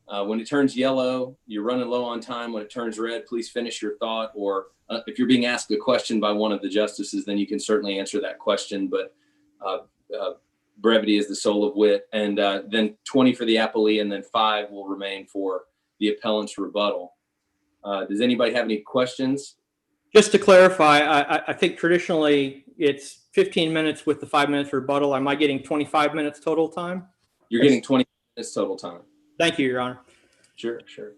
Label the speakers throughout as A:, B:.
A: When it turns yellow, you're running low on time. When it turns red, please finish your thought. Or if you're being asked a question by one of the justices, then you can certainly answer that question. But brevity is the soul of wit. And then 20 for the appellee, and then 5 will remain for the appellant's rebuttal. Does anybody have any questions?
B: Just to clarify, I think traditionally it's 15 minutes with the 5 minutes rebuttal. Am I getting 25 minutes total time?
A: You're getting 20 minutes total time.
B: Thank you, Your Honor.
A: Sure, sure.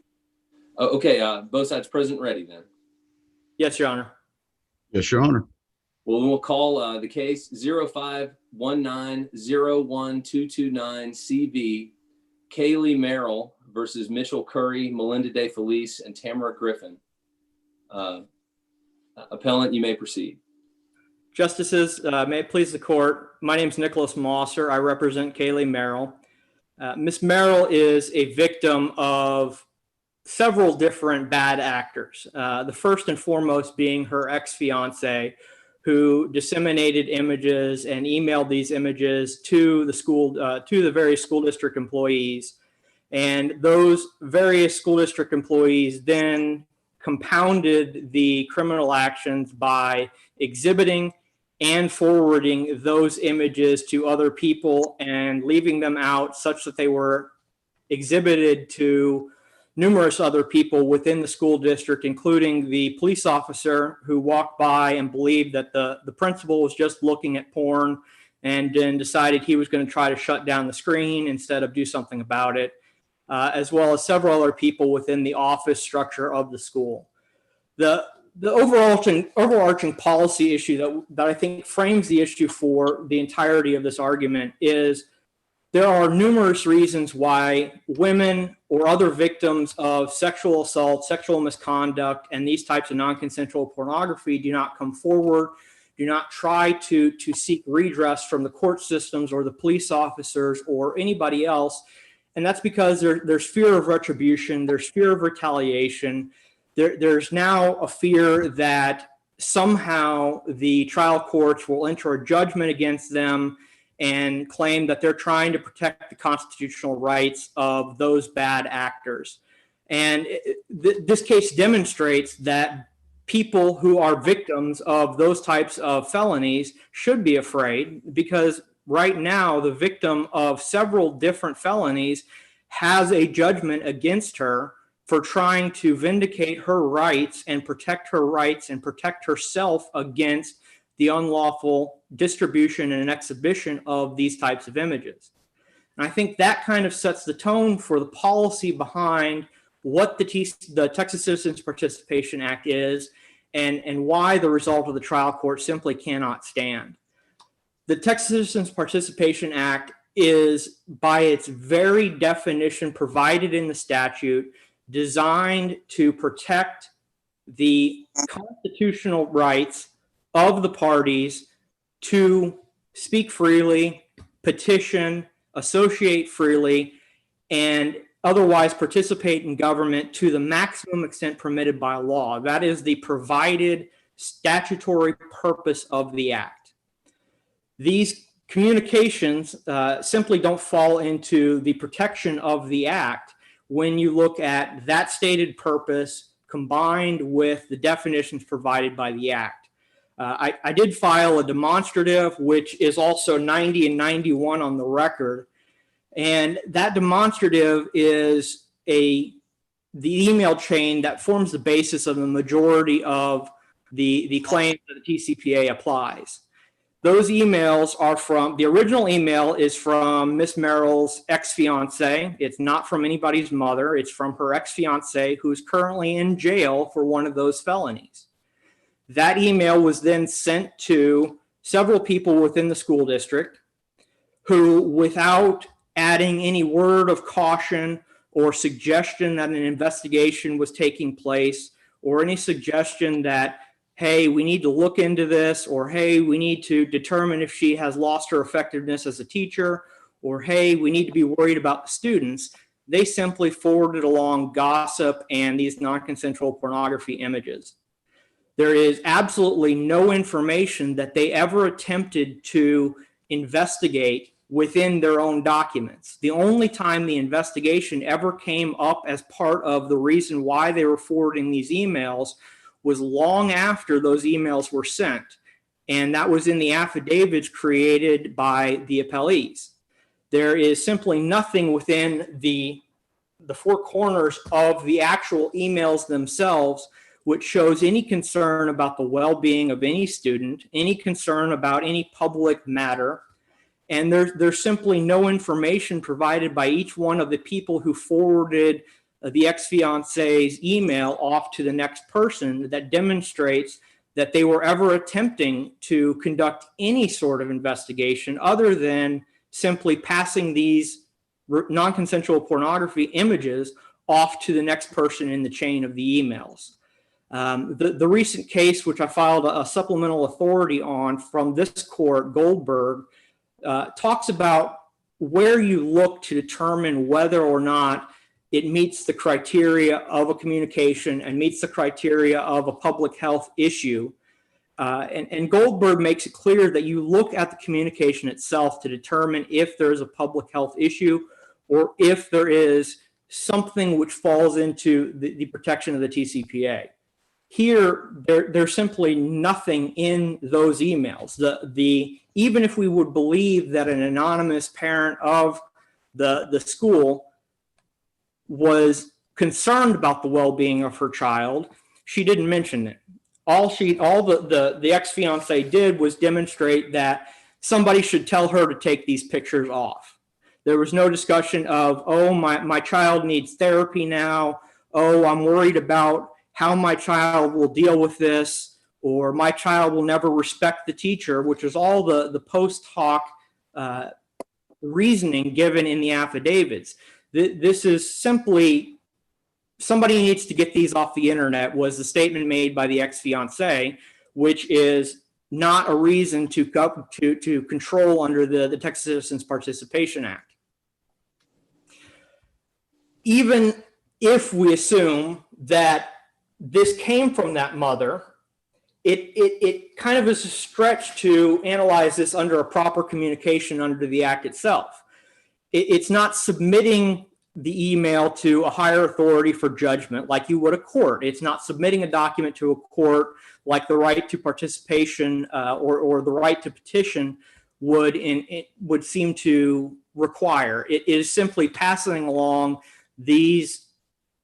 A: Okay, both sides present, ready then?
B: Yes, Your Honor.
C: Yes, Your Honor.
A: Well, then we'll call the case 0519012229CV, Kaylee Merrill versus Mitchell Curry, Melinda Day Felice, and Tamara Griffin. Appellant, you may proceed.
B: Justices, may it please the court. My name is Nicholas Mosser. I represent Kaylee Merrill. Ms. Merrill is a victim of several different bad actors. The first and foremost being her ex-fiance, who disseminated images and emailed these images to the school, to the various school district employees. And those various school district employees then compounded the criminal actions by exhibiting and forwarding those images to other people and leaving them out such that they were exhibited to numerous other people within the school district, including the police officer who walked by and believed that the principal was just looking at porn and then decided he was going to try to shut down the screen instead of do something about it, as well as several other people within the office structure of the school. The overarching policy issue that I think frames the issue for the entirety of this argument is there are numerous reasons why women or other victims of sexual assault, sexual misconduct, and these types of non-consensual pornography do not come forward, do not try to seek redress from the court systems or the police officers or anybody else. And that's because there's fear of retribution, there's fear of retaliation. There's now a fear that somehow the trial courts will enter a judgment against them and claim that they're trying to protect the constitutional rights of those bad actors. And this case demonstrates that people who are victims of those types of felonies should be afraid, because right now the victim of several different felonies has a judgment against her for trying to vindicate her rights and protect herself against the unlawful distribution and exhibition of these types of images. And I think that kind of sets the tone for the policy behind what the Texas Citizens Participation Act is and why the result of the trial court simply cannot stand. The Texas Citizens Participation Act is, by its very definition provided in the statute, designed to protect the constitutional rights of the parties to speak freely, petition, associate freely, and otherwise participate in government to the maximum extent permitted by law. That is the provided statutory purpose of the act. These communications simply don't fall into the protection of the act when you look at that stated purpose combined with the definitions provided by the act. I did file a demonstrative, which is also 90 and 91 on the record. And that demonstrative is the email chain that forms the basis of the majority of the claims that the TCPA applies. Those emails are from, the original email is from Miss Merrill's ex-fiance. It's not from anybody's mother. It's from her ex-fiance, who's currently in jail for one of those felonies. That email was then sent to several people within the school district who, without adding any word of caution or suggestion that an investigation was taking place, or any suggestion that, hey, we need to look into this, or hey, we need to determine if she has lost her effectiveness as a teacher, or hey, we need to be worried about the students, they simply forwarded along gossip and these non-consensual pornography images. There is absolutely no information that they ever attempted to investigate within their own documents. The only time the investigation ever came up as part of the reason why they were forwarding these emails was long after those emails were sent. And that was in the affidavits created by the appellees. There is simply nothing within the four corners of the actual emails themselves which shows any concern about the well-being of any student, any concern about any public matter. And there's simply no information provided by each one of the people who forwarded the ex-fiance's email off to the next person that demonstrates that they were ever attempting to conduct any sort of investigation other than simply passing these non-consensual pornography images off to the next person in the chain of the emails. The recent case, which I filed a supplemental authority on from this court, Goldberg, talks about where you look to determine whether or not it meets the criteria of a communication and meets the criteria of a public health issue. And Goldberg makes it clear that you look at the communication itself to determine if there's a public health issue or if there is something which falls into the protection of the TCPA. Here, there's simply nothing in those emails. Even if we would believe that an anonymous parent of the school was concerned about the well-being of her child, she didn't mention it. All the ex-fiance did was demonstrate that somebody should tell her to take these pictures off. There was no discussion of, oh, my child needs therapy now. Oh, I'm worried about how my child will deal with this, or my child will never respect the teacher, which is all the post hoc reasoning given in the affidavits. This is simply, somebody needs to get these off the internet, was the statement made by the ex-fiance, which is not a reason to control under the Texas Citizens Participation Act. Even if we assume that this came from that mother, it kind of is a stretch to analyze this under a proper communication under the act itself. It's not submitting the email to a higher authority for judgment like you would a court. It's not submitting a document to a court like the right to participation or the right to petition would seem to require. It is simply passing along these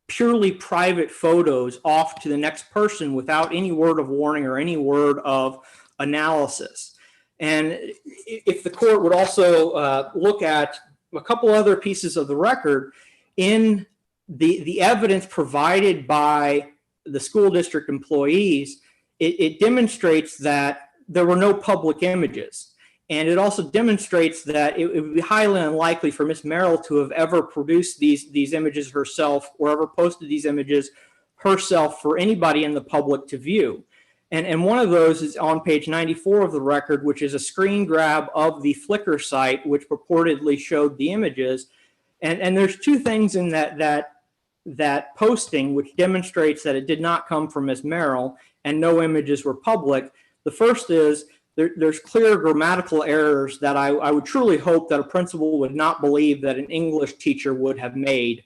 B: purely private photos off to the next person without any word of warning or any word of analysis. And if the court would also look at a couple other pieces of the record, in the evidence provided by the school district employees, it demonstrates that there were no public images. And it also demonstrates that it would be highly unlikely for Ms. Merrill to have ever produced these images herself or ever posted these images herself for anybody in the public to view. And one of those is on page 94 of the record, which is a screen grab of the Flickr site, which purportedly showed the images. And there's two things in that posting which demonstrates that it did not come from Ms. Merrill and no images were public. The first is there's clear grammatical errors that I would truly hope that a principal would not believe that an English teacher would have made.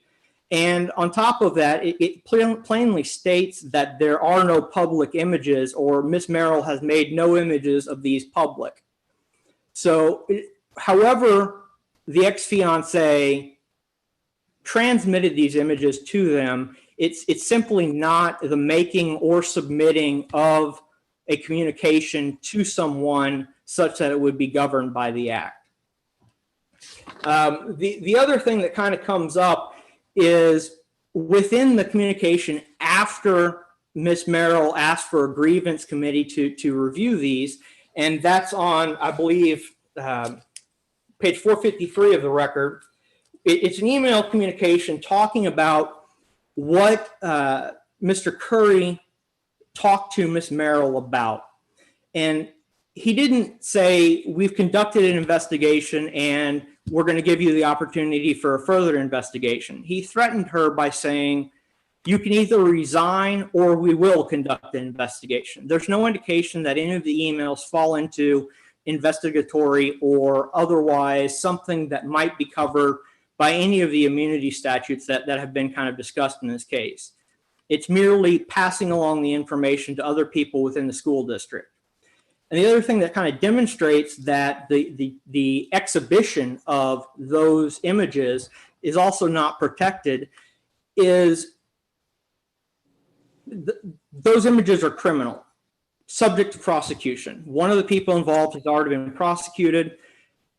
B: And on top of that, it plainly states that there are no public images, or Ms. Merrill has made no images of these public. So however the ex-fiance transmitted these images to them, it's simply not the making or submitting of a communication to someone such that it would be governed by the act. The other thing that kind of comes up is within the communication after Ms. Merrill asked for a grievance committee to review these, and that's on, I believe, page 453 of the record. It's an email communication talking about what Mr. Curry talked to Ms. Merrill about. And he didn't say, we've conducted an investigation and we're going to give you the opportunity for a further investigation. He threatened her by saying, you can either resign or we will conduct an investigation. There's no indication that any of the emails fall into investigatory or otherwise something that might be covered by any of the immunity statutes that have been kind of discussed in this case. It's merely passing along the information to other people within the school district. And the other thing that kind of demonstrates that the exhibition of those images is also not protected is those images are criminal, subject to prosecution. One of the people involved has already been prosecuted,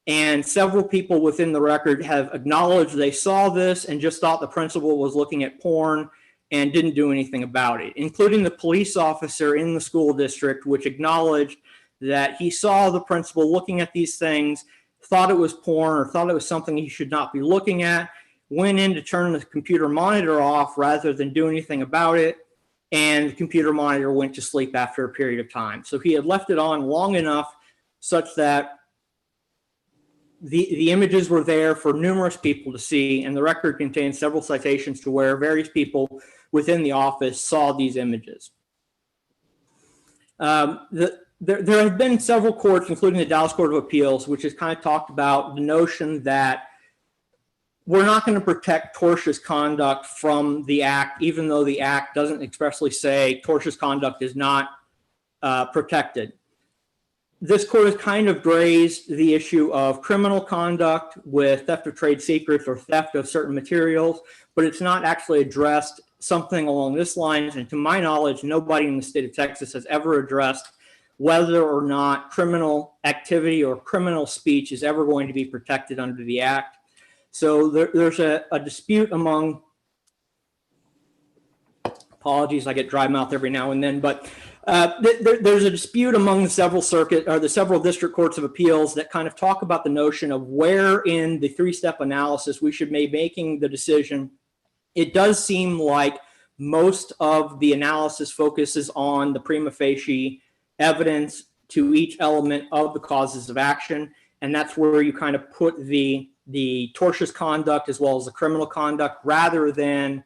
B: and several people within the record have acknowledged they saw this and just thought the principal was looking at porn and didn't do anything about it, including the police officer in the school district, which acknowledged that he saw the principal looking at these things, thought it was porn or thought it was something he should not be looking at, went in to turn the computer monitor off rather than do anything about it, and the computer monitor went to sleep after a period of time. So he had left it on long enough such that the images were there for numerous people to see, and the record contains several citations to where various people within the office saw these images. There have been several courts, including the Dallas Court of Appeals, which has kind of talked about the notion that we're not going to protect tortious conduct from the act, even though the act doesn't expressly say tortious conduct is not protected. This court has kind of raised the issue of criminal conduct with theft of trade secrets or theft of certain materials, but it's not actually addressed something along this lines. And to my knowledge, nobody in the state of Texas has ever addressed whether or not criminal activity or criminal speech is ever going to be protected under the act. So there's a dispute among, apologies, I get dry mouth every now and then, but there's a dispute among the several district courts of appeals that kind of talk about the notion of where in the three-step analysis we should be making the decision. It does seem like most of the analysis focuses on the prima facie evidence to each element of the causes of action, and that's where you kind of put the tortious conduct as well as the criminal conduct rather than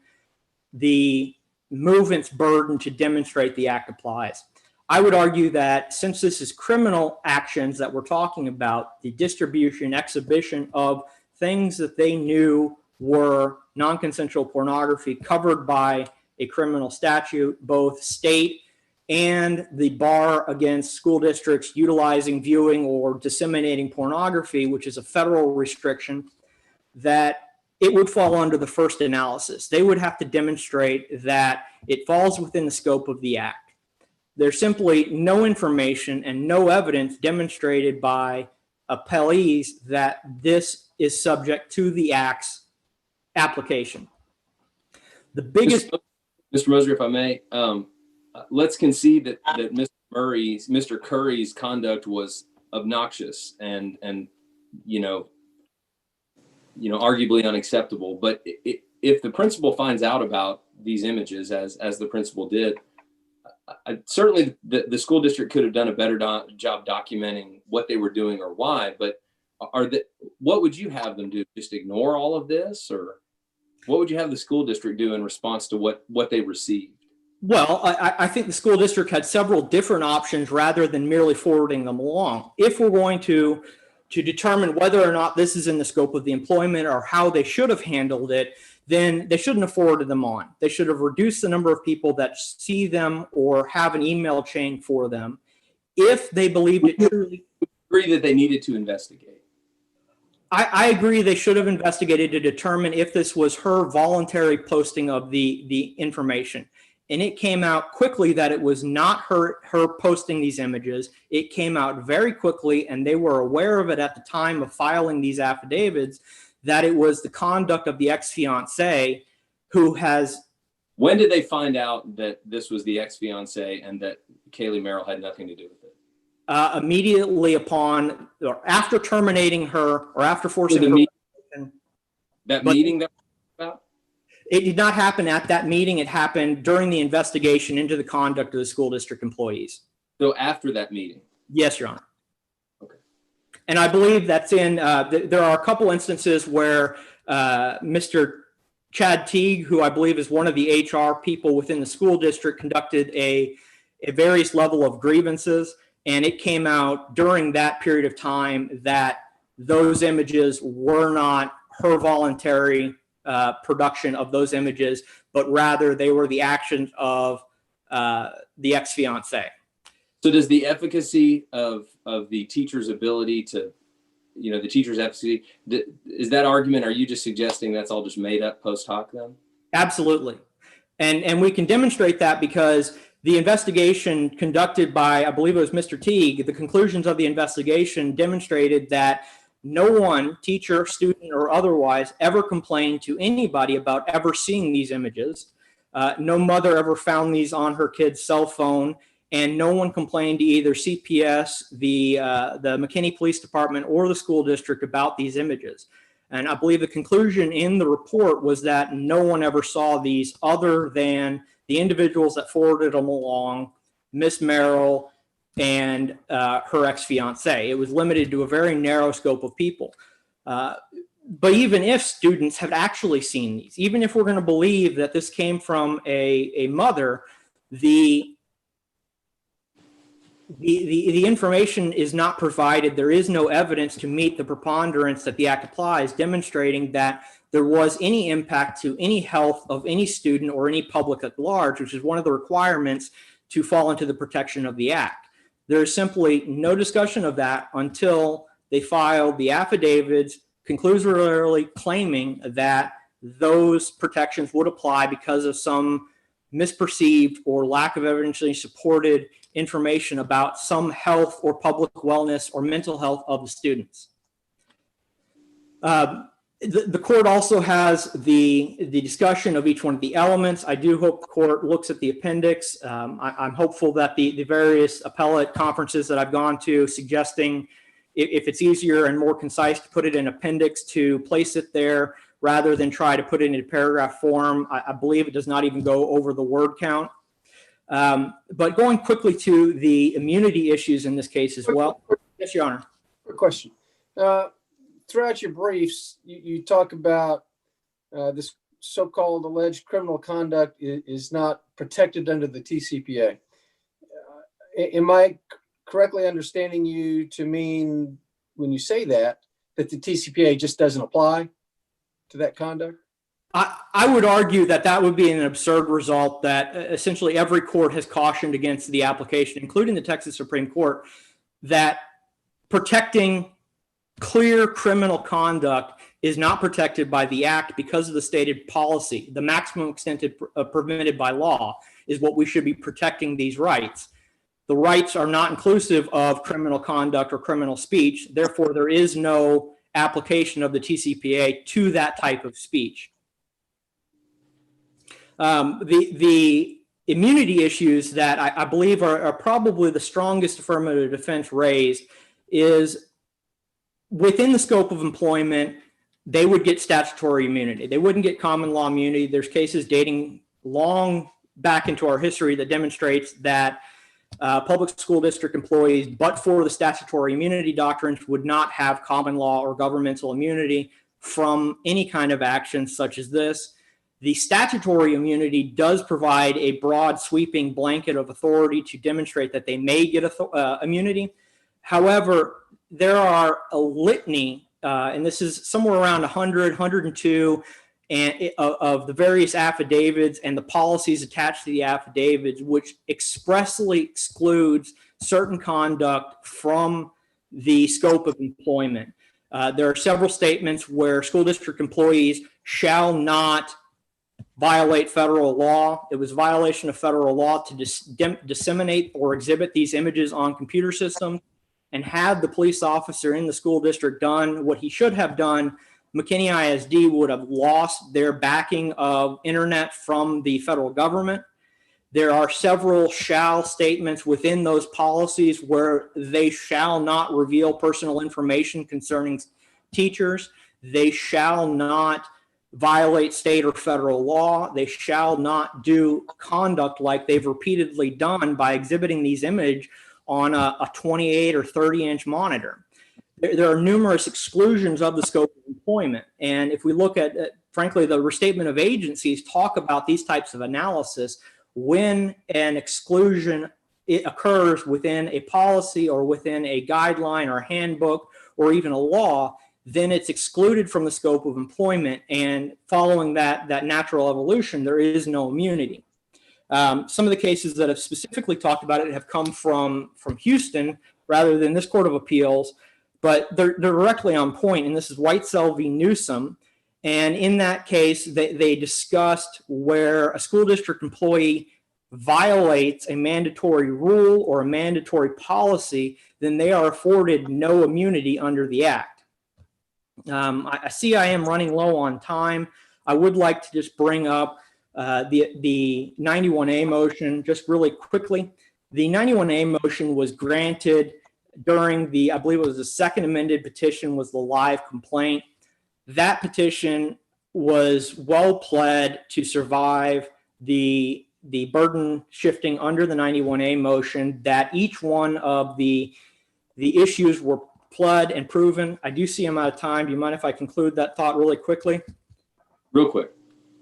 B: the movement's burden to demonstrate the act applies. I would argue that since this is criminal actions that we're talking about, the distribution, exhibition of things that they knew were non-consensual pornography covered by a criminal statute, both state and the bar against school districts utilizing, viewing, or disseminating pornography, which is a federal restriction, that it would fall under the first analysis. They would have to demonstrate that it falls within the scope of the act. There's simply no information and no evidence demonstrated by appellees that this is subject to the act's application. The biggest...
A: Mr. Moser, if I may, let's concede that Mr. Curry's conduct was obnoxious and arguably unacceptable. But if the principal finds out about these images, as the principal did, certainly the school district could have done a better job documenting what they were doing or why. But what would you have them do? Just ignore all of this, or what would you have the school district do in response to what they received?
B: Well, I think the school district had several different options rather than merely forwarding them along. If we're going to determine whether or not this is in the scope of the employment or how they should have handled it, then they shouldn't have forwarded them on. They should have reduced the number of people that see them or have an email chain for them. If they believed it truly...
A: Agree that they needed to investigate.
B: I agree they should have investigated to determine if this was her voluntary posting of the information. And it came out quickly that it was not her posting these images. It came out very quickly, and they were aware of it at the time of filing these affidavits, that it was the conduct of the ex-fiancé who has...
A: When did they find out that this was the ex-fiancé and that Kaylee Merrill had nothing to do with it?
B: Immediately upon, or after terminating her, or after forcing her...
A: Meeting that was about?
B: It did not happen at that meeting. It happened during the investigation into the conduct of the school district employees.
A: So after that meeting?
B: Yes, Your Honor.
A: Okay.
B: And I believe that's in, there are a couple instances where Mr. Chad Teague, who I believe is one of the HR people within the school district, conducted a various level of grievances. And it came out during that period of time that those images were not her voluntary production of those images, but rather they were the actions of the ex-fiance.
A: So does the efficacy of the teacher's ability to, the teacher's efficacy, is that argument, are you just suggesting that's all just made up post hoc then?
B: Absolutely. And we can demonstrate that because the investigation conducted by, I believe it was Mr. Teague, the conclusions of the investigation demonstrated that no one, teacher, student, or otherwise, ever complained to anybody about ever seeing these images. No mother ever found these on her kid's cell phone, and no one complained to either CPS, the McKinney Police Department, or the school district about these images. And I believe the conclusion in the report was that no one ever saw these other than the individuals that forwarded them along, Miss Merrill and her ex-fiance. It was limited to a very narrow scope of people. But even if students have actually seen these, even if we're going to believe that this came from a mother, the information is not provided. There is no evidence to meet the preponderance that the Act applies, demonstrating that there was any impact to any health of any student or any public at large, which is one of the requirements to fall into the protection of the Act. There is simply no discussion of that until they filed the affidavits conclusorily claiming that those protections would apply because of some misperceived or lack of evidentially supported information about some health or public wellness or mental health of the students. The court also has the discussion of each one of the elements. I do hope the court looks at the appendix. I'm hopeful that the various appellate conferences that I've gone to suggesting if it's easier and more concise to put it in appendix, to place it there rather than try to put it in a paragraph form. I believe it does not even go over the word count. But going quickly to the immunity issues in this case as well. Yes, Your Honor.
C: Quick question. Throughout your briefs, you talk about this so-called alleged criminal conduct is not protected under the TCPA. Am I correctly understanding you to mean, when you say that the TCPA just doesn't apply to that conduct?
B: I would argue that that would be an absurd result, that essentially every court has cautioned against the application, including the Texas Supreme Court, that protecting clear criminal conduct is not protected by the Act because of the stated policy. The maximum extent permitted by law is what we should be protecting these rights. The rights are not inclusive of criminal conduct or criminal speech. Therefore, there is no application of the TCPA to that type of speech. The immunity issues that I believe are probably the strongest affirmative defense raised is within the scope of employment, they would get statutory immunity. They wouldn't get common law immunity. There's cases dating long back into our history that demonstrates that public school district employees, but for the statutory immunity doctrines, would not have common law or governmental immunity from any kind of action such as this. The statutory immunity does provide a broad sweeping blanket of authority to demonstrate that they may get immunity. However, there are a litany, and this is somewhere around 100, 102, and of the various affidavits and the policies attached to the affidavits, which expressly excludes certain conduct from the scope of employment. There are several statements where school district employees shall not violate federal law. It was a violation of federal law to disseminate or exhibit these images on computer systems. And had the police officer in the school district done what he should have done, McKinney ISD would have lost their backing of internet from the federal government. There are several shall statements within those policies where they shall not reveal personal information concerning teachers. They shall not violate state or federal law. They shall not do conduct like they've repeatedly done by exhibiting these images on a 28 or 30-inch monitor. There are numerous exclusions of the scope of employment. And if we look at, frankly, the restatement of agencies talk about these types of analysis, when an exclusion it occurs within a policy or within a guideline or a handbook or even a law, then it's excluded from the scope of employment. And following that natural evolution, there is no immunity. Some of the cases that have specifically talked about it have come from Houston rather than this Court of Appeals, but they're directly on point. And this is Whitesell v. Newsom. And in that case, they discussed where a school district employee violates a mandatory rule or a mandatory policy, then they are afforded no immunity under the Act. I see I am running low on time. I would like to just bring up the 91A motion just really quickly. The 91A motion was granted during I believe it was the second amended petition was the live complaint. That petition was well pled to survive the burden shifting under the 91A motion, that each one of the issues were pled and proven. I do see I'm out of time. Do you mind if I conclude that thought really quickly?
A: Real quick.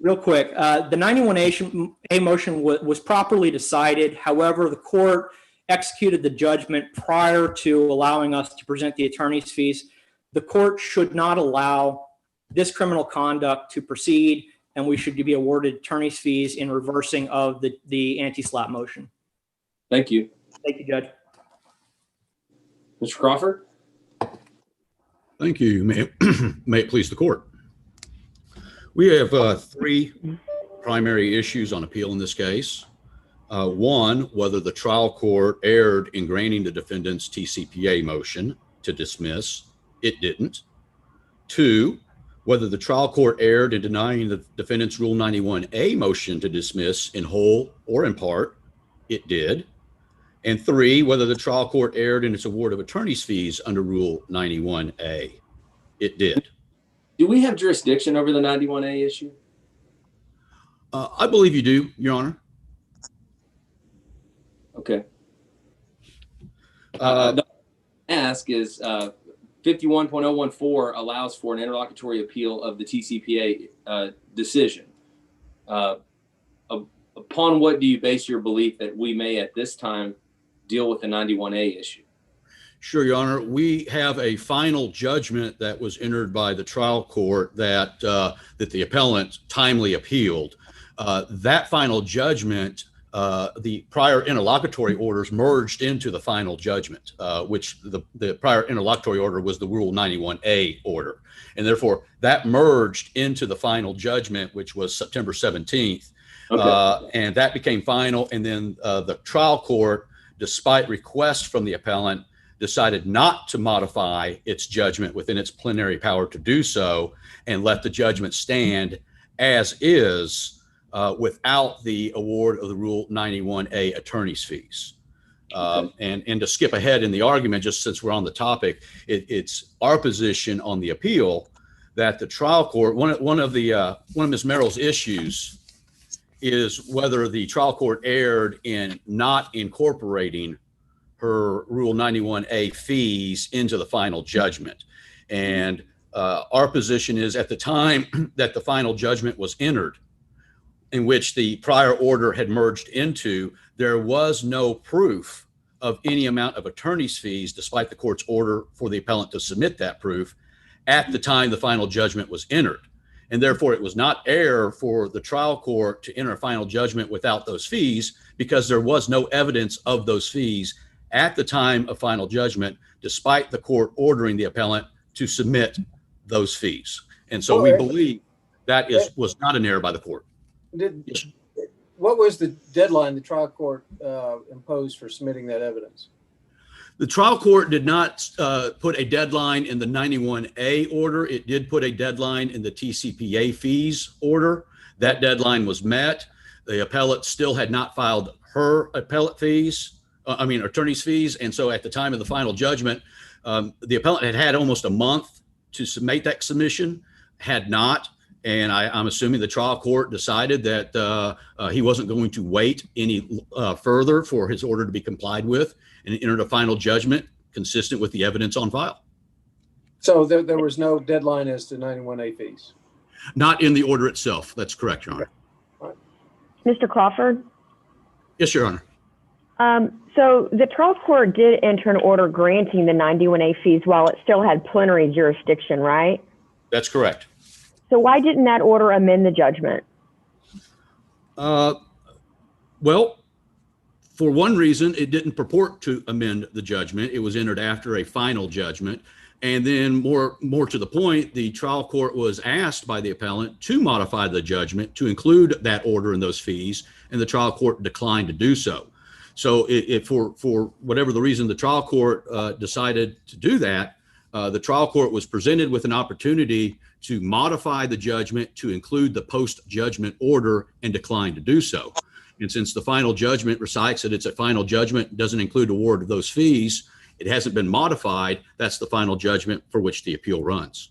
B: The 91A motion was properly decided. However, the court executed the judgment prior to allowing us to present the attorney's fees. The court should not allow this criminal conduct to proceed, and we should be awarded attorney's fees in reversing of the anti-SLAPP motion.
A: Thank you.
B: Thank you, Judge.
A: Mr. Crawford?
D: Thank you. May it please the court. We have three primary issues on appeal in this case. One, whether the trial court erred in granting the defendant's TCPA motion to dismiss. It didn't. Two, whether the trial court erred in denying the defendant's Rule 91A motion to dismiss in whole or in part. It did. And three, whether the trial court erred in its award of attorney's fees under Rule 91A. It did.
A: Do we have jurisdiction over the 91A issue?
D: I believe you do, Your Honor.
A: Okay. The ask is 51.014 allows for an interlocutory appeal of the TCPA decision. Upon what do you base your belief that we may at this time deal with the 91A issue?
D: Sure, Your Honor. We have a final judgment that was entered by the trial court that the appellant timely appealed. That final judgment, the prior interlocutory orders merged into the final judgment, which the prior interlocutory order was the Rule 91A order. And therefore, that merged into the final judgment, which was September 17th. Okay. And that became final. And then the trial court, despite requests from the appellant, decided not to modify its judgment within its plenary power to do so and let the judgment stand as is without the award of the Rule 91A attorney's fees. And to skip ahead in the argument, just since we're on the topic, it's our position on the appeal that the trial court, one of Ms. Merrill's issues is whether the trial court erred in not incorporating her Rule 91A fees into the final judgment. And our position is at the time that the final judgment was entered, in which the prior order had merged into, there was no proof of any amount of attorney's fees, despite the court's order for the appellant to submit that proof at the time the final judgment was entered. And therefore, it was not error for the trial court to enter a final judgment without those fees, because there was no evidence of those fees at the time of final judgment, despite the court ordering the appellant to submit those fees. And so we believe that was not an error by the court.
C: What was the deadline the trial court imposed for submitting that evidence?
D: The trial court did not put a deadline in the 91A order. It did put a deadline in the TCPA fees order. That deadline was met. The appellant still had not filed her attorney's fees. And so at the time of the final judgment, the appellant had almost a month to submit that submission, had not. And I'm assuming the trial court decided that he wasn't going to wait any further for his order to be complied with, and entered a final judgment consistent with the evidence on file.
C: So there was no deadline as to 91A fees?
D: Not in the order itself. That's correct, Your Honor.
C: All right.
E: Mr. Crawford?
D: Yes, Your Honor.
E: So the trial court did enter an order granting the 91A fees while it still had plenary jurisdiction, right?
D: That's correct.
E: So why didn't that order amend the judgment?
D: Well, for one reason, it didn't purport to amend the judgment. It was entered after a final judgment. And then more to the point, the trial court was asked by the appellant to modify the judgment to include that order and those fees, and the trial court declined to do so. So for whatever the reason the trial court decided to do that, the trial court was presented with an opportunity to modify the judgment to include the post-judgment order and declined to do so. And since the final judgment recites that it's a final judgment, doesn't include award of those fees, it hasn't been modified. That's the final judgment for which the appeal runs.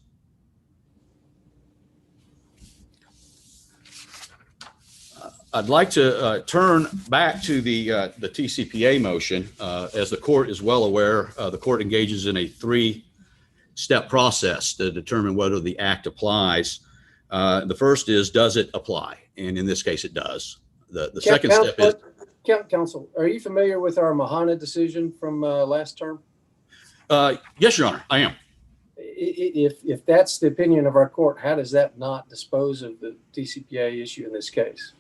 D: I'd like to turn back to the TCPA motion. As the court is well aware, the court engages in a three-step process to determine whether the act applies. The first is, does it apply? And in this case, it does. The second step is...
C: Counsel, are you familiar with our Mahana decision from last term?
D: Yes, Your Honor, I am.
C: If that's the opinion of our court, how does that not dispose of the TCPA issue in this case?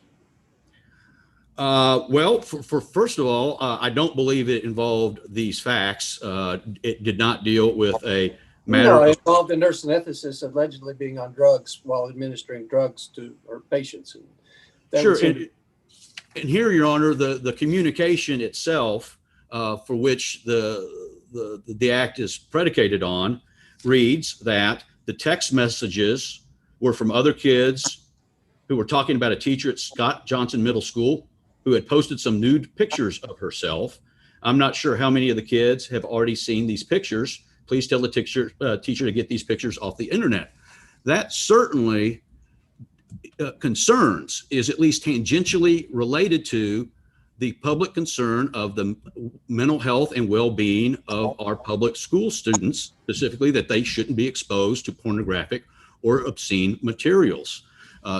D: Well, for first of all, I don't believe it involved these facts. It did not deal with a matter.
C: No, it involved a nurse anesthetist allegedly being on drugs while administering drugs to her patients.
D: Sure. And here, Your Honor, the communication itself, for which the act is predicated on, reads that the text messages were from other kids who were talking about a teacher at Scott Johnson Middle School who had posted some nude pictures of herself. I'm not sure how many of the kids have already seen these pictures. Please tell the teacher to get these pictures off the internet. That certainly concerns is at least tangentially related to the public concern of the mental health and well-being of our public school students, specifically that they shouldn't be exposed to pornographic or obscene materials.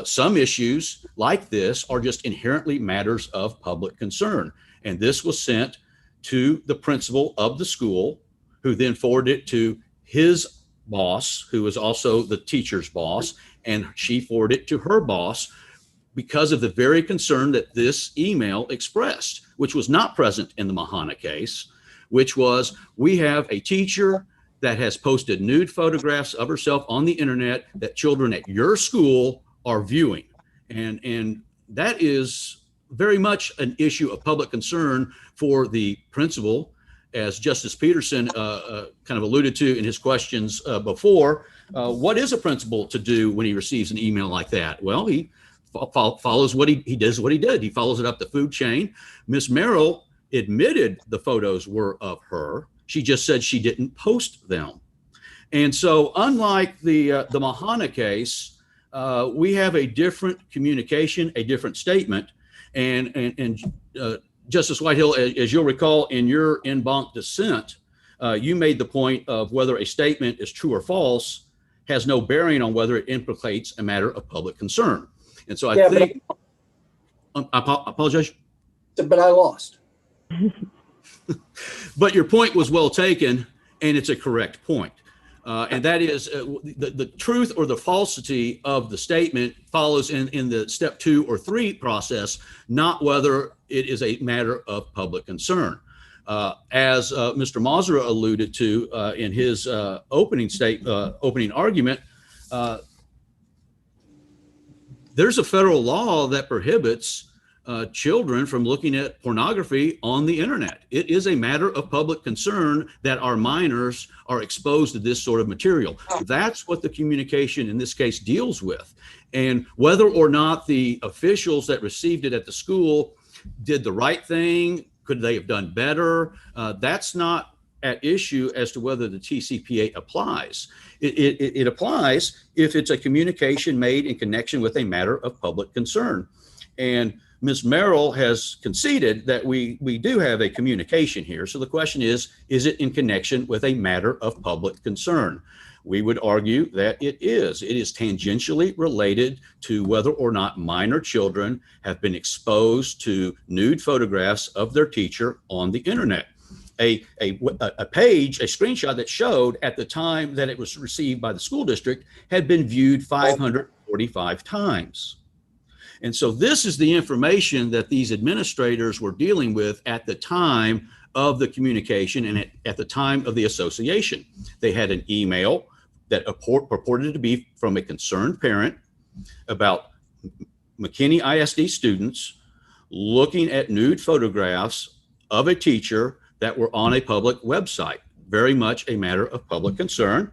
D: Some issues like this are just inherently matters of public concern. And this was sent to the principal of the school, who then forwarded it to his boss, who was also the teacher's boss, and she forwarded it to her boss because of the very concern that this email expressed, which was not present in the Mahana case, which was, we have a teacher that has posted nude photographs of herself on the internet that children at your school are viewing. And that is very much an issue of public concern for the principal. As Justice Peterson kind of alluded to in his questions before, what is a principal to do when he receives an email like that? Well, he follows what he does what he did. He follows it up the food chain. Miss Merrill admitted the photos were of her. She just said she didn't post them. And so unlike the Mahana case, we have a different communication, a different statement. And Justice Whitehill, as you'll recall in your en banc dissent, you made the point of whether a statement is true or false has no bearing on whether it implicates a matter of public concern. And so I think, I apologize.
C: But I lost.
D: But your point was well taken, and it's a correct point. And that is the truth or the falsity of the statement follows in the step 2 or 3 process, not whether it is a matter of public concern. As Mr. Mazur alluded to in his opening argument, there's a federal law that prohibits children from looking at pornography on the internet. It is a matter of public concern that our minors are exposed to this sort of material. That's what the communication in this case deals with. And whether or not the officials that received it at the school did the right thing, could they have done better? That's not at issue as to whether the TCPA applies. It applies if it's a communication made in connection with a matter of public concern. And Ms. Merrill has conceded that we do have a communication here. So the question is it in connection with a matter of public concern? We would argue that it is. It is tangentially related to whether or not minor children have been exposed to nude photographs of their teacher on the internet. A page, a screenshot that showed at the time that it was received by the school district had been viewed 545 times. And so this is the information that these administrators were dealing with at the time of the communication and at the time of the association. They had an email that purported to be from a concerned parent about McKinney ISD students looking at nude photographs of a teacher that were on a public website. Very much a matter of public concern.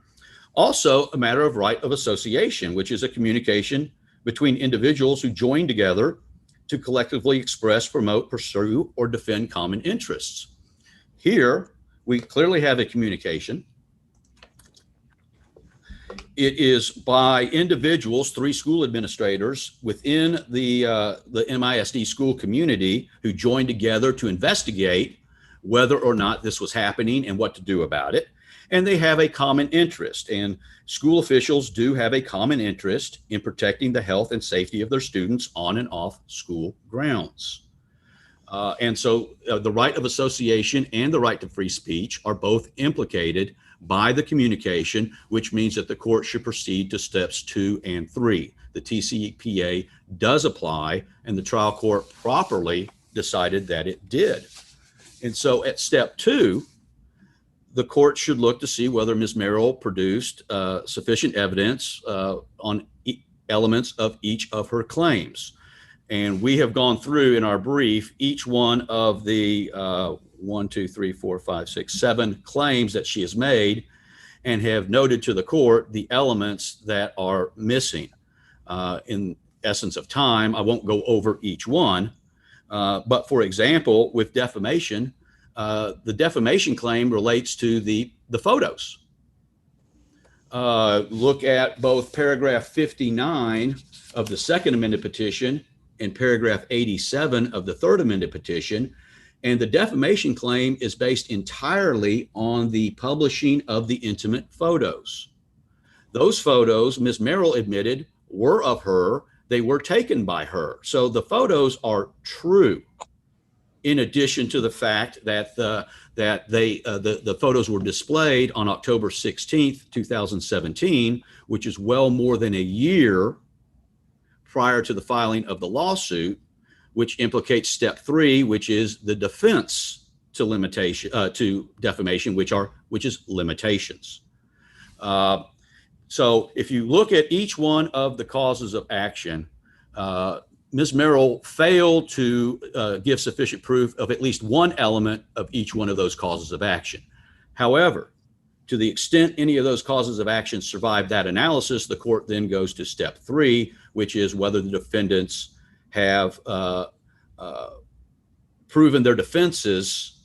D: Also a matter of right of association, which is a communication between individuals who join together to collectively express, promote, pursue, or defend common interests. Here, we clearly have a communication. It is by individuals, 3 school administrators within the MISD school community who joined together to investigate whether or not this was happening and what to do about it. And they have a common interest, and school officials do have a common interest in protecting the health and safety of their students on and off school grounds. And so the right of association and the right to free speech are both implicated by the communication, which means that the court should proceed to steps 2 and 3. The TCPA does apply, and the trial court properly decided that it did. And so at step 2, the court should look to see whether Ms. Merrill produced sufficient evidence on elements of each of her claims. And we have gone through in our brief each one of the 7 claims that she has made and have noted to the court the elements that are missing. In essence of time, I won't go over each one. But for example, with defamation, the defamation claim relates to the photos. Look at both paragraph 59 of the second amended petition and paragraph 87 of the third amended petition. And the defamation claim is based entirely on the publishing of the intimate photos. Those photos, Ms. Merrill admitted, were of her. They were taken by her. So the photos are true, in addition to the fact that the photos were displayed on October 16th, 2017, which is well more than a year prior to the filing of the lawsuit, which implicates step 3, which is the defense to defamation, which is limitations. So if you look at each one of the causes of action, Ms. Merrill failed to give sufficient proof of at least one element of each one of those causes of action. However, to the extent any of those causes of action survive that analysis, the court then goes to step 3, which is whether the defendants have proven their defenses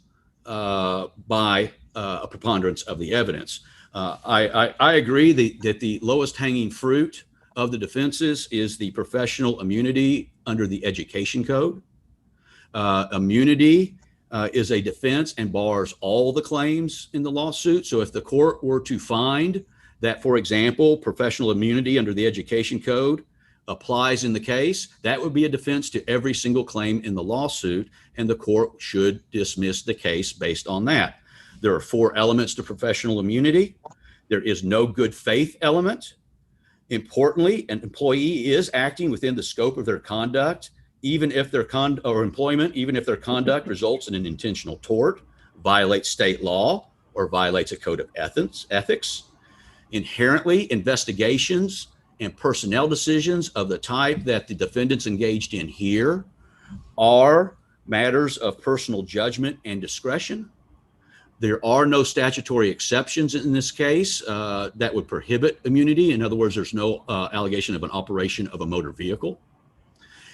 D: by a preponderance of the evidence. I agree that the lowest hanging fruit of the defenses is the professional immunity under the Education Code. Immunity is a defense and bars all the claims in the lawsuit. So if the court were to find that, for example, professional immunity under the Education Code applies in the case, that would be a defense to every single claim in the lawsuit, and the court should dismiss the case based on that. There are 4 elements to professional immunity. There is no good faith element. Importantly, an employee is acting within the scope of their conduct, even if their even if their conduct results in an intentional tort, violates state law, or violates a code of ethics. Inherently, investigations and personnel decisions of the type that the defendants engaged in here are matters of personal judgment and discretion. There are no statutory exceptions in this case that would prohibit immunity. In other words, there's no allegation of an operation of a motor vehicle.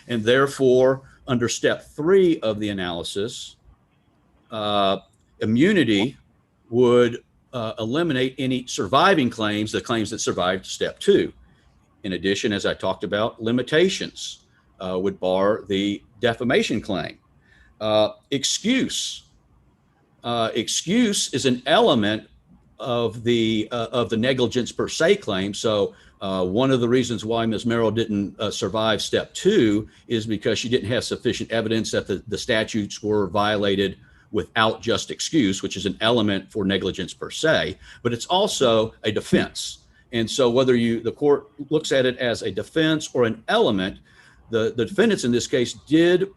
D: And therefore, under step 3 of the analysis, immunity would eliminate any surviving claims, the claims that survived step 2. In addition, as I talked about, limitations would bar the defamation claim. Excuse is an element of the negligence per se claim. So one of the reasons why Ms. Merrill didn't survive step 2 is because she didn't have sufficient evidence that the statutes were violated without just excuse, which is an element for negligence per se, but it's also a defense. And so whether the court looks at it as a defense or an element, the defendants in this case did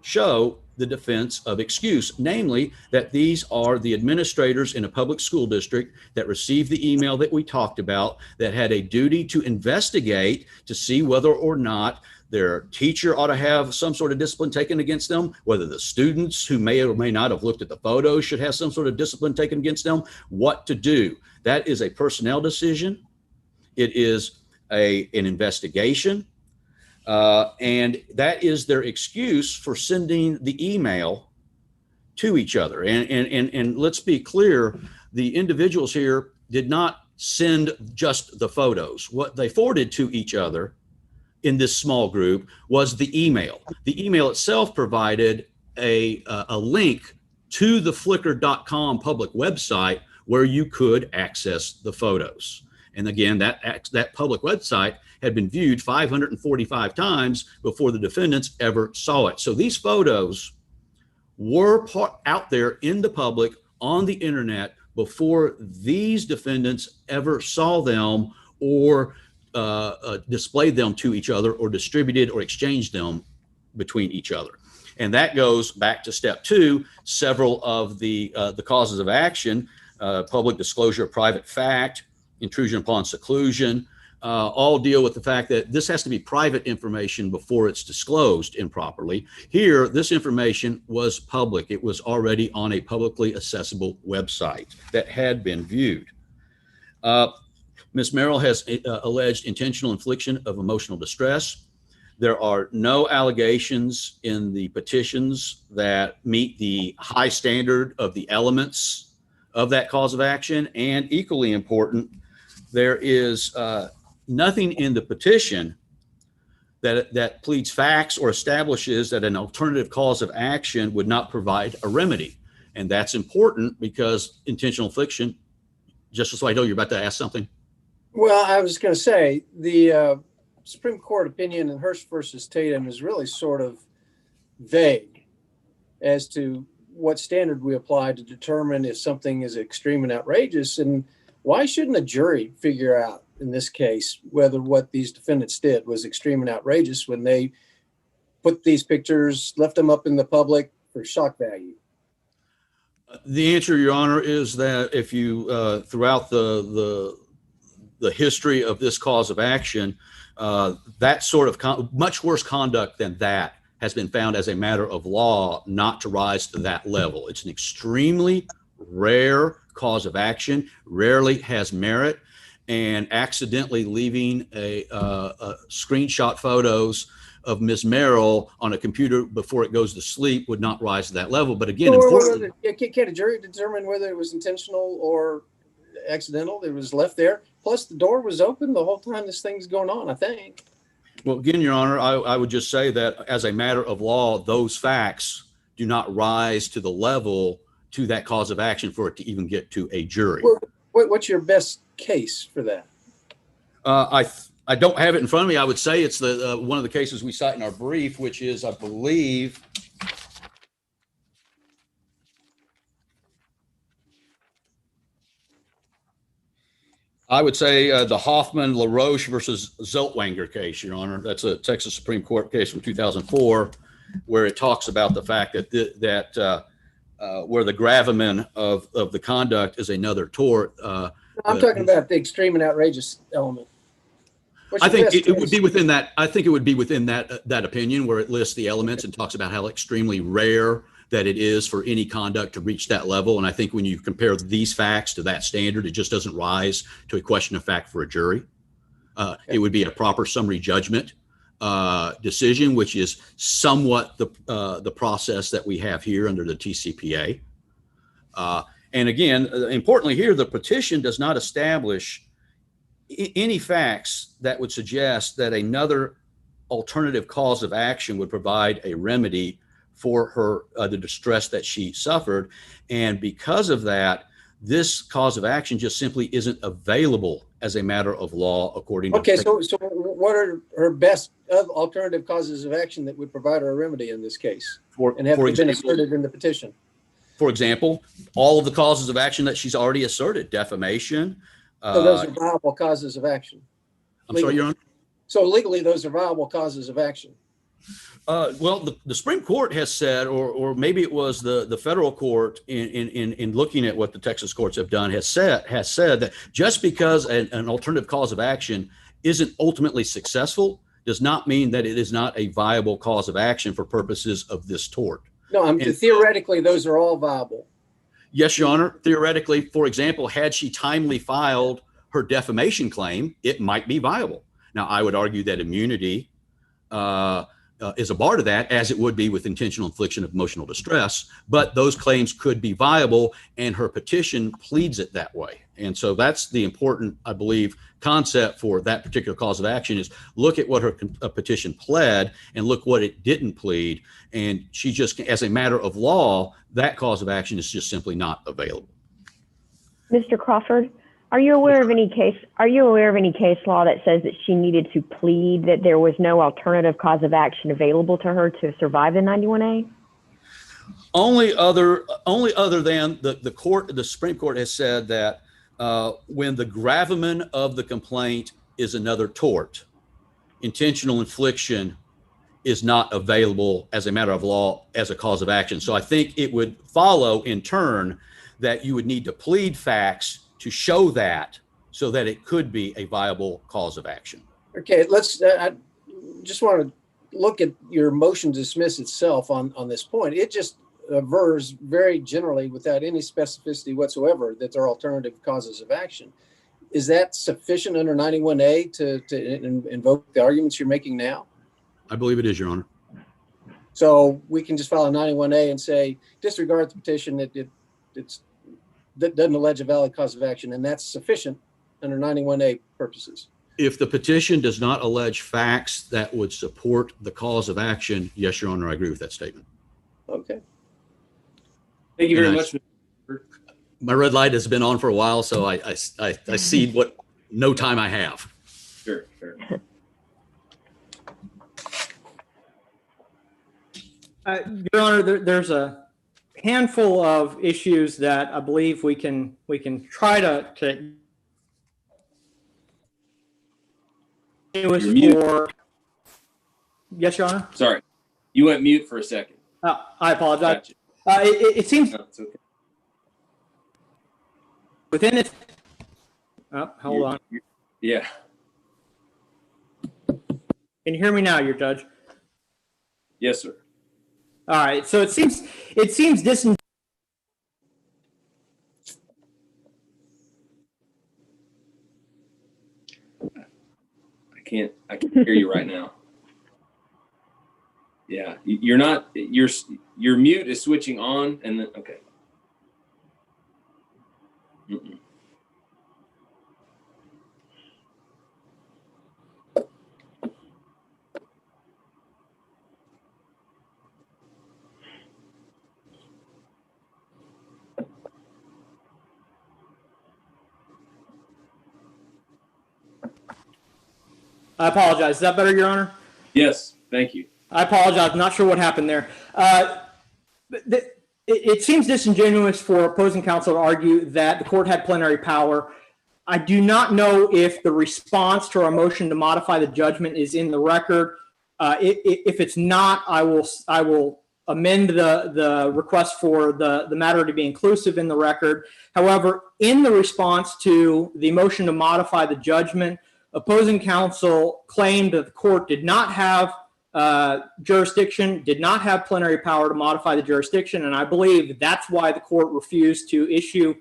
D: show the defense of excuse, namely that these are the administrators in a public school district that received the email that we talked about, that had a duty to investigate to see whether or not their teacher ought to have some sort of discipline taken against them, whether the students who may or may not have looked at the photos should have some sort of discipline taken against them, what to do. That is a personnel decision. It is an investigation. And that is their excuse for sending the email to each other. And let's be clear, the individuals here did not send just the photos. What they forwarded to each other in this small group was the email. The email itself provided a link to the flickr.com public website where you could access the photos. And again, that public website had been viewed 545 times before the defendants ever saw it. So these photos were out there in the public on the internet before these defendants ever saw them or displayed them to each other or distributed or exchanged them between each other. And that goes back to step 2, several of the causes of action, public disclosure of private fact, intrusion upon seclusion, all deal with the fact that this has to be private information before it's disclosed improperly. Here, this information was public. It was already on a publicly accessible website that had been viewed. Ms. Merrill has alleged intentional infliction of emotional distress. There are no allegations in the petitions that meet the high standard of the elements of that cause of action. And equally important, there is nothing in the petition that pleads facts or establishes that an alternative cause of action would not provide a remedy. And that's important because intentional infliction, Justice Whitehill, you're about to ask something?
C: Well, I was going to say the Supreme Court opinion in Hurst versus Tatum is really sort of vague as to what standard we apply to determine if something is extreme and outrageous. And why shouldn't a jury figure out in this case whether what these defendants did was extreme and outrageous when they put these pictures, left them up in the public for shock value?
D: The answer, Your Honor, is that if you throughout the history of this cause of action, that sort of much worse conduct than that has been found as a matter of law not to rise to that level. It's an extremely rare cause of action, rarely has merit, and accidentally leaving a screenshot photos of Ms. Merrill on a computer before it goes to sleep would not rise to that level. But again, importantly,
C: can a jury determine whether it was intentional or accidental? It was left there. Plus, the door was open the whole time this thing's going on, I think.
D: Well, again, Your Honor, I would just say that as a matter of law, those facts do not rise to the level to that cause of action for it to even get to a jury.
C: Well, what's your best case for that?
D: I don't have it in front of me. I would say it's the one of the cases we cite in our brief, which is, I believe, I would say the Hoffman-LaRoche versus Zoltwanger case, Your Honor. That's a Texas Supreme Court case from 2004, where it talks about the fact that where the gravamen of the conduct is another tort.
C: I'm talking about the extreme and outrageous element.
D: I think it would be within that. I think it would be within that opinion where it lists the elements and talks about how extremely rare that it is for any conduct to reach that level. And I think when you compare these facts to that standard, it just doesn't rise to a question of fact for a jury. It would be a proper summary judgment decision, which is somewhat the process that we have here under the TCPA. And again, importantly here, the petition does not establish any facts that would suggest that another alternative cause of action would provide a remedy for her, the distress that she suffered. And because of that, this cause of action just simply isn't available as a matter of law according to.
C: Okay, so what are her best alternative causes of action that would provide her a remedy in this case and have been asserted in the petition?
D: For example, all of the causes of action that she's already asserted, defamation.
C: So those are viable causes of action.
D: I'm sorry, Your Honor?
C: So legally, those are viable causes of action.
D: Well, the Supreme Court has said, or maybe it was the federal court in looking at what the Texas courts have done, has said that just because an alternative cause of action isn't ultimately successful does not mean that it is not a viable cause of action for purposes of this tort.
C: No, theoretically, those are all viable.
D: Yes, Your Honor. Theoretically, for example, had she timely filed her defamation claim, it might be viable. Now, I would argue that immunity is a bar to that, as it would be with intentional infliction of emotional distress, but those claims could be viable, and her petition pleads it that way. And so that's the important, I believe, concept for that particular cause of action is look at what her petition pled and look what it didn't plead. And she just, as a matter of law, that cause of action is just simply not available.
E: Mr. Crawford, are you aware of any case law that says that she needed to plead that there was no alternative cause of action available to her to survive the 91A?
D: Only other than the Supreme Court has said that when the gravamen of the complaint is another tort, intentional infliction is not available as a matter of law as a cause of action. So I think it would follow in turn that you would need to plead facts to show that so that it could be a viable cause of action.
C: Okay, I just want to look at your motion to dismiss itself on this point. It just avers very generally without any specificity whatsoever that there are alternative causes of action. Is that sufficient under 91A to invoke the arguments you're making now?
D: I believe it is, Your Honor.
C: So we can just file a 91A and say, disregard the petition, that doesn't allege a valid cause of action, and that's sufficient under 91A purposes.
D: If the petition does not allege facts that would support the cause of action, yes, Your Honor, I agree with that statement.
C: Okay.
A: Thank you very much.
D: My red light has been on for a while, so I see what no time I have.
A: Sure.
B: Your Honor, there's a handful of issues that I believe we can try to Yes, Your Honor.
A: Sorry, you went mute for a second.
B: I apologize.
A: Gotcha.
B: It seems
A: No, it's okay.
B: within it. Oh, hold on.
A: Yeah.
B: Can you hear me now, Your Judge?
A: Yes, sir.
B: All right. So it seems disingenuous.
A: I can hear you right now. Yeah, your mute is switching on and then, okay. Mm-mm.
B: I apologize. Is that better, Your Honor?
A: Yes, thank you.
B: I apologize. I'm not sure what happened there. It seems disingenuous for opposing counsel to argue that the court had plenary power. I do not know if the response to our motion to modify the judgment is in the record. If it's not, I will amend the request for the matter to be inclusive in the record. However, in the response to the motion to modify the judgment, opposing counsel claimed that the court did not have jurisdiction, did not have plenary power to modify the jurisdiction, and I believe that's why the court refused to issue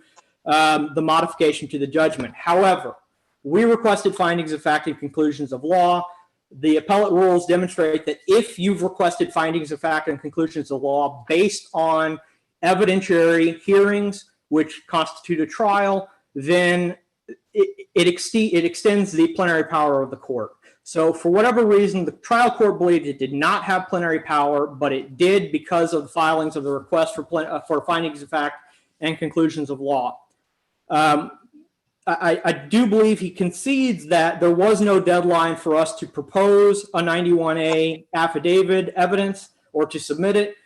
B: the modification to the judgment. However, we requested findings of fact and conclusions of law. The appellate rules demonstrate that if you've requested findings of fact and conclusions of law based on evidentiary hearings, which constitute a trial, then it extends the plenary power of the court. So for whatever reason, the trial court believed it did not have plenary power, but it did because of the filings of the request for findings of fact and conclusions of law. I do believe he concedes that there was no deadline for us to propose a 91A affidavit evidence or to submit it.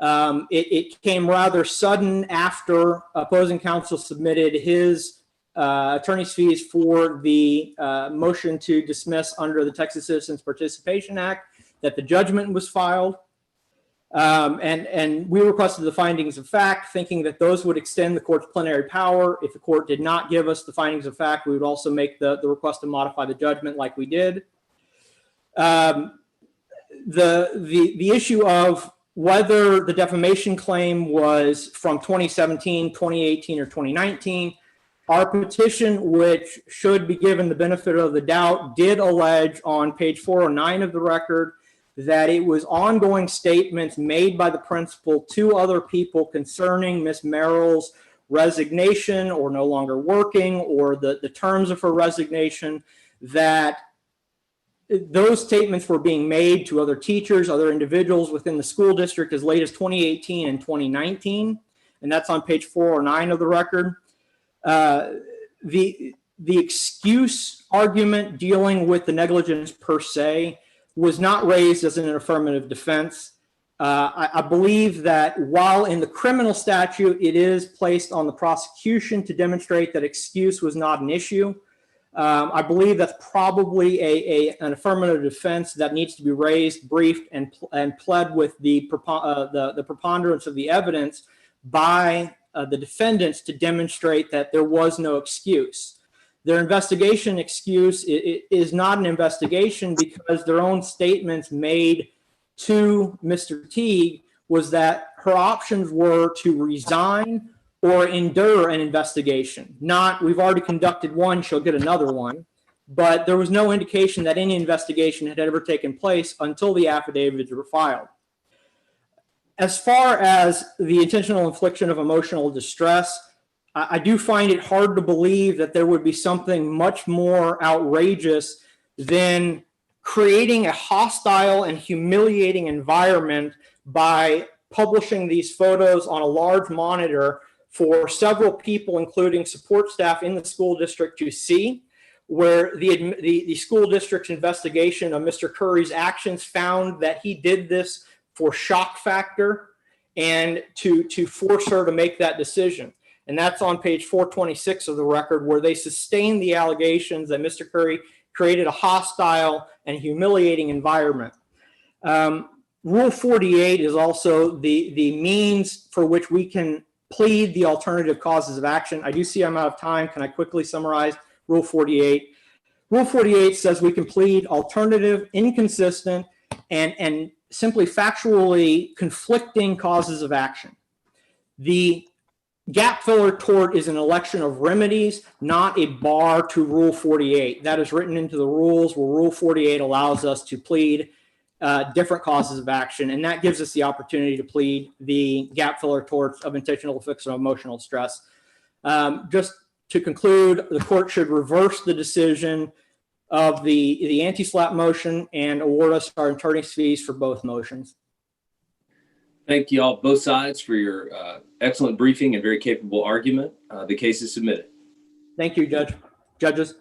B: It came rather sudden after opposing counsel submitted his attorney's fees for the motion to dismiss under the Texas Citizens Participation Act that the judgment was filed. And we requested the findings of fact, thinking that those would extend the court's plenary power. If the court did not give us the findings of fact, we would also make the request to modify the judgment like we did. The issue of whether the defamation claim was from 2017, 2018, or 2019, our petition, which should be given the benefit of the doubt, did allege on page 409 of the record that it was ongoing statements made by the principal to other people concerning Ms. Merrill's resignation or no longer working or the terms of her resignation, that those statements were being made to other teachers, other individuals within the school district as late as 2018 and 2019. And that's on page 409 of the record. The excuse argument dealing with the negligence per se was not raised as an affirmative defense. I believe that while in the criminal statute, it is placed on the prosecution to demonstrate that excuse was not an issue. I believe that's probably an affirmative defense that needs to be raised, briefed, and pled with the preponderance of the evidence by the defendants to demonstrate that there was no excuse. Their investigation excuse is not an investigation because their own statements made to Mr. Teague was that her options were to resign or endure an investigation. Not, we've already conducted one, she'll get another one. But there was no indication that any investigation had ever taken place until the affidavits were filed. As far as the intentional infliction of emotional distress, I do find it hard to believe that there would be something much more outrageous than creating a hostile and humiliating environment by publishing these photos on a large monitor for several people, including support staff in the school district, to see, where the school district's investigation of Mr. Curry's actions found that he did this for shock factor and to force her to make that decision. And that's on page 426 of the record, where they sustained the allegations that Mr. Curry created a hostile and humiliating environment. Rule 48 is also the means for which we can plead the alternative causes of action. I do see I'm out of time. Can I quickly summarize Rule 48? Rule 48 says we can plead alternative, inconsistent, and simply factually conflicting causes of action. The gap filler tort is an election of remedies, not a bar to Rule 48. That is written into the rules, where Rule 48 allows us to plead different causes of action, and that gives us the opportunity to plead the gap filler torts of intentional infliction of emotional stress. Just to conclude, the court should reverse the decision of the anti-SLAPP motion and award us our attorney's fees for both motions.
A: Thank you all, both sides, for your excellent briefing and very capable argument. The case is submitted.
B: Thank you, judges.